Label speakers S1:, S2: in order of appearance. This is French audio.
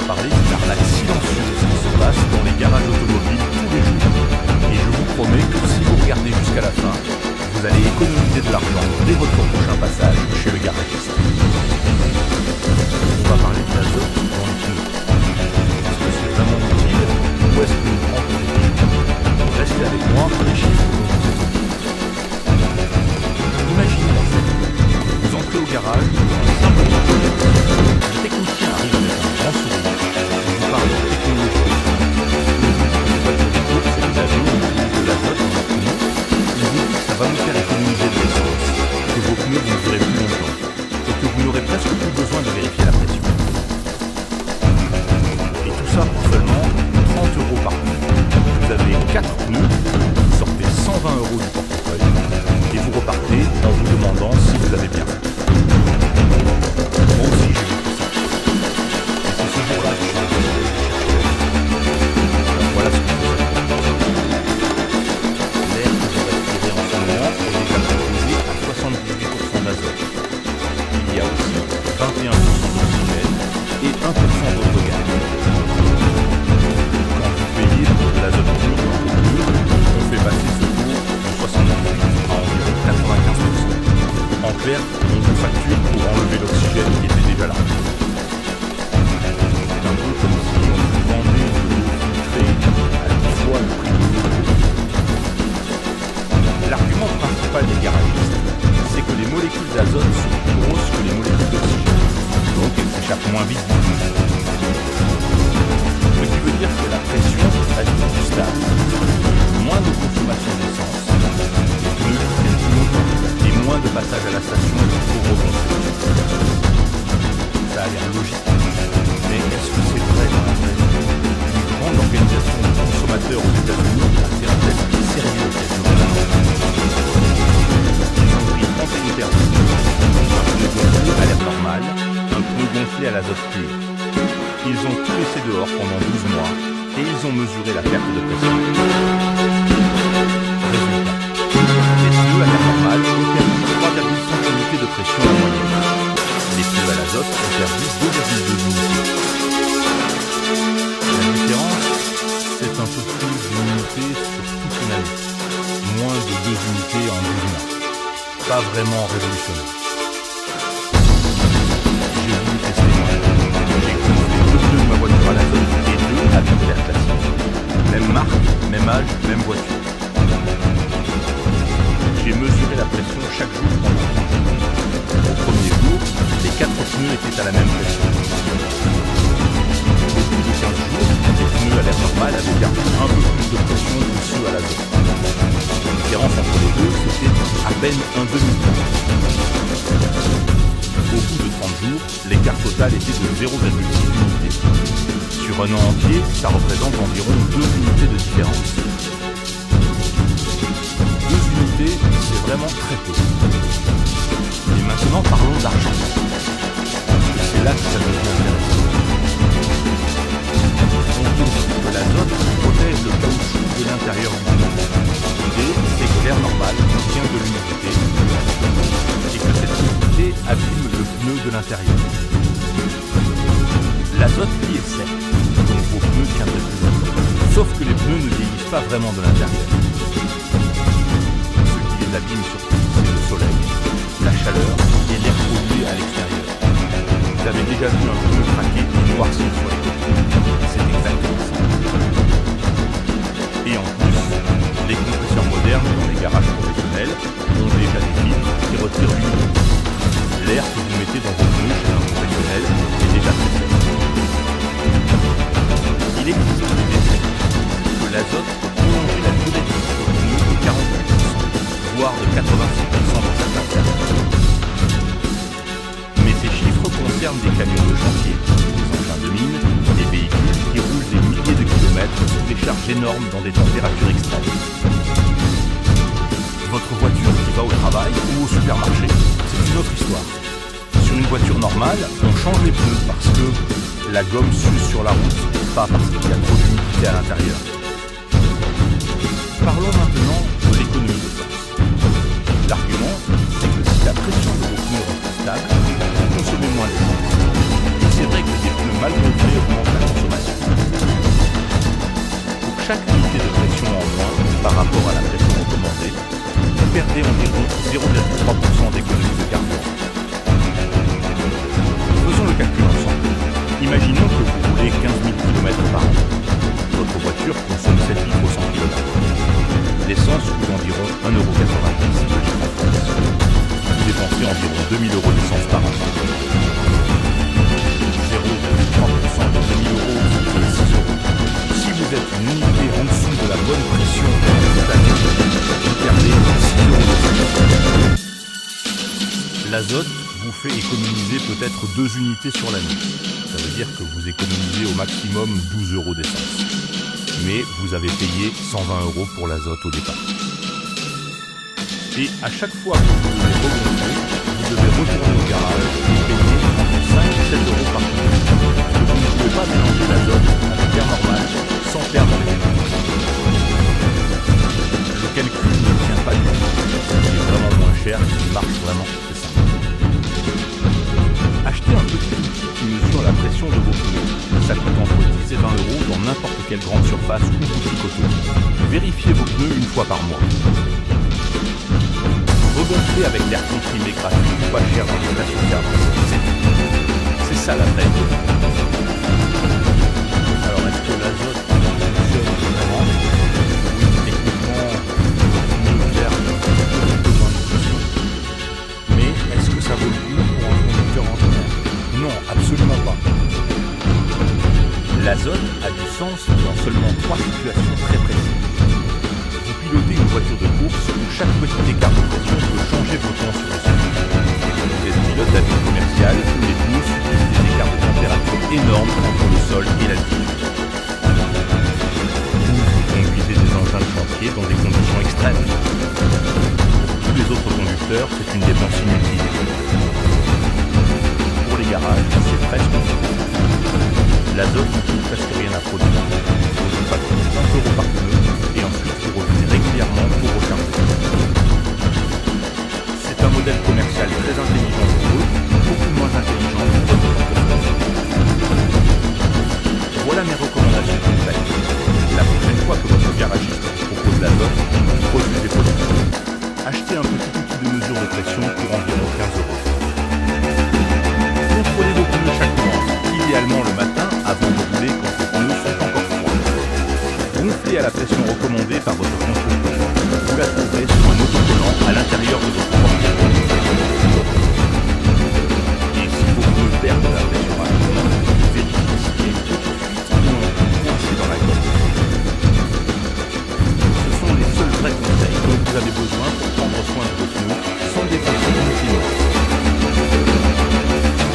S1: parler d'une arnaque silencieuse qui se passe dans les garages automobiles tous les jours. Et je vous promets que si vous regardez jusqu'à la fin, vous allez économiser de l'argent dès votre prochain passage chez le garagiste. On va parler de l'azote dans les pneus. Est-ce que c'est vraiment utile ou est-ce qu'on nous prend pour des chiffres? Restez avec moi, les chiffres vont vous étonner. Imaginez la scène. Vous entrez au garage, simplement. Le technicien arrive avec un grand sourire. Il vous parle de technologie. Les voitures de course et les avions utilisent de l'azote dans leurs pneus. Il vous dit que ça va vous faire économiser de l'essence, que vos pneus vont durer plus longtemps et que vous n'aurez presque plus besoin de vérifier la pression. Et tout ça pour seulement 30 € par pneu. Vous avez 4 pneus, vous sortez 120 € du portefeuille et vous repartez en vous demandant si vous avez bien fait. Moi aussi j'ai vécu ça. Et c'est ce jour-là que je suis allé voilà ce que je fais. L'air que vous respirez en ce moment est déjà composé à 78% d'azote. Il y a aussi 21% d'oxygène et 1% d'autres gaz. Quand vous payez pour de l'azote pur dans vos pneus, on fait passer ce taux de 78 à environ 95%. En clair, on vous facture pour enlever l'oxygène qui était déjà là. C'est un peu comme si on vous vendait de l'eau filtrée à 10 fois le prix de l'eau. L'argument principal des garagistes, c'est que les molécules d'azote sont plus grosses que les molécules d'oxygène, donc elles s'échappent moins vite du pneu. Ce qui veut dire que la pression reste plus stable, moins de consommation d'essence, les pneus tiennent plus longtemps et moins de passage à la station pour regonfler. Ça a l'air logique, mais est-ce que c'est vrai dans la vraie vie? Une grande organisation de consommateurs aux États-Unis a fait un test sérieux qui a duré un an. Ils ont pris 31 personnes, un pneu gonflé à l'air normal, un pneu gonflé à l'azote pur. Ils ont tout laissé dehors pendant 12 mois et ils ont mesuré la perte de pression. Résultat, les pneus à l'air normal ont perdu 3,5 unités de pression en moyenne. Les pneus à l'azote ont perdu 2,2 unités. La différence, c'est un peu plus d'une unité sur toute une année. Moins de 2 unités en 12 mois. Pas vraiment révolutionnaire. J'ai voulu tester moi. J'ai gonflé 2 pneus de ma voiture à l'azote et 2 avec de l'air classique. Même marque, même âge, même voiture. J'ai mesuré la pression chaque jour pendant 30 jours. Au premier jour, les 4 pneus étaient à la même pression. Au bout de 15 jours, les pneus à l'air normal avaient perdu un peu plus de pression que ceux à l'azote. La différence entre les deux, c'était à peine un demi-point. Au bout de 30 jours, l'écart total était de 0,6 unités. Sur un an entier, ça représente environ 2 unités de différence. 2 unités, c'est vraiment très peu. Et maintenant, parlons d'argent. Parce que c'est là que ça devient intéressant. On dit aussi que l'azote protège le caoutchouc de l'intérieur du pneu. L'idée, c'est que l'air normal contient de l'humidité et que cette humidité abîme le pneu de l'intérieur. L'azote, lui, est sec, donc vos pneus tiendraient plus longtemps. Sauf que les pneus ne vieillissent pas vraiment de l'intérieur. Ce qui les abîme surtout, c'est le soleil, la chaleur et l'air pollué à l'extérieur. Vous avez déjà vu un pneu craquer et noircir sur les côtés. C'est exactement ça. Et en plus, les compresseurs modernes dans les garages professionnels ont déjà des filtres qui retirent l'humidité. L'air que vous mettez dans vos pneus chez un professionnel est déjà très sec. Il existe des essais que l'azote peut prolonger la durée de vie des pneus de 48%, voire de 86% dans certains cas. Mais ces chiffres concernent des camions de chantier, des engins de mine, des véhicules qui roulent des milliers de kilomètres sous des charges énormes dans des températures extrêmes. Votre voiture qui va au travail ou au supermarché, c'est une autre histoire. Sur une voiture normale, on change les pneus parce que la gomme s'use sur la route, pas parce qu'il y a trop d'humidité à l'intérieur. Parlons maintenant de l'économie d'essence. L'argument, c'est que si la pression de vos pneus reste stable, vous consommez moins d'essence. Et c'est vrai que des pneus mal gonflés augmentent la chaque unité de pression en moins par rapport à la pression recommandée, vous perdez environ 0,3% d'économie de carburant. Faisons le calcul ensemble. Imaginons que vous roulez 15 000 km par an. Votre voiture consomme 7 litres au 100 km. L'essence coûte environ 1,90 € de litre en France. Vous dépensez environ 2 000 € d'essence par an. 0,3% de 2 000 €, c'est 6 €. Si vous êtes une unité en dessous de la bonne pression toute l'année, vous perdez 6 € de plus. L'azote vous fait économiser peut-être 2 unités sur l'année. Ça veut dire que vous économisez au maximum 12 € d'essence. Mais vous avez payé 120 € pour l'azote au départ. Et à chaque fois que vous devez remonter, vous devez retourner au garage et payer entre 5 et 7 € par mois. Parce que vous ne pouvez pas mélanger l'azote avec l'air normal sans perdre l'énergie. Le calcul ne tient pas du tout. Il est vraiment moins cher, il marche vraiment, c'est ça. Achetez un petit outil qui mesure la pression de vos pneus. Ça coûte entre 10 et 20 € dans n'importe quelle grande surface ou boutique auto. Vérifiez vos pneus une fois par mois. Regonflez avec l'air comprimé gratuit ou pas cher dans les stations-service. C'est ça la vraie idée. Alors est-ce que l'azote fonctionne vraiment? Oui, techniquement, le pneu perd un peu moins de pression. Mais est-ce que ça vaut le coup pour un conducteur ordinaire? Non, absolument pas. L'azote a du sens dans seulement 3 situations très précises. Vous pilotez une voiture de course où chaque petit écart de pression peut changer vos temps sur le circuit. Vous êtes pilote d'avion commercial où les pneus subissent des écarts de température énormes entre le sol et l'altitude. Vous conduisez des engins de chantier dans des conditions extrêmes. Pour tous les autres conducteurs, c'est une dépense inutile. Pour les garages, c'est presque inutile. L'azote ne coûte presque rien à produire. Vous facturez 30 € par pneu et ensuite vous revenez régulièrement pour recharger. C'est un modèle commercial très intelligent pour eux, beaucoup moins intelligent pour votre portefeuille. Voilà mes recommandations complètes. La prochaine fois que votre garagiste vous propose l'azote, refusez poliment. Achetez un petit outil de mesure de pression pour environ 15 €. Contrôlez vos pneus chaque mois, idéalement le matin avant de rouler quand vos pneus sont encore froids. Gonflez à la pression recommandée par votre constructeur. Vous la trouverez sur un autocollant à l'intérieur de votre porte-clés. Et si vos pneus perdent la pression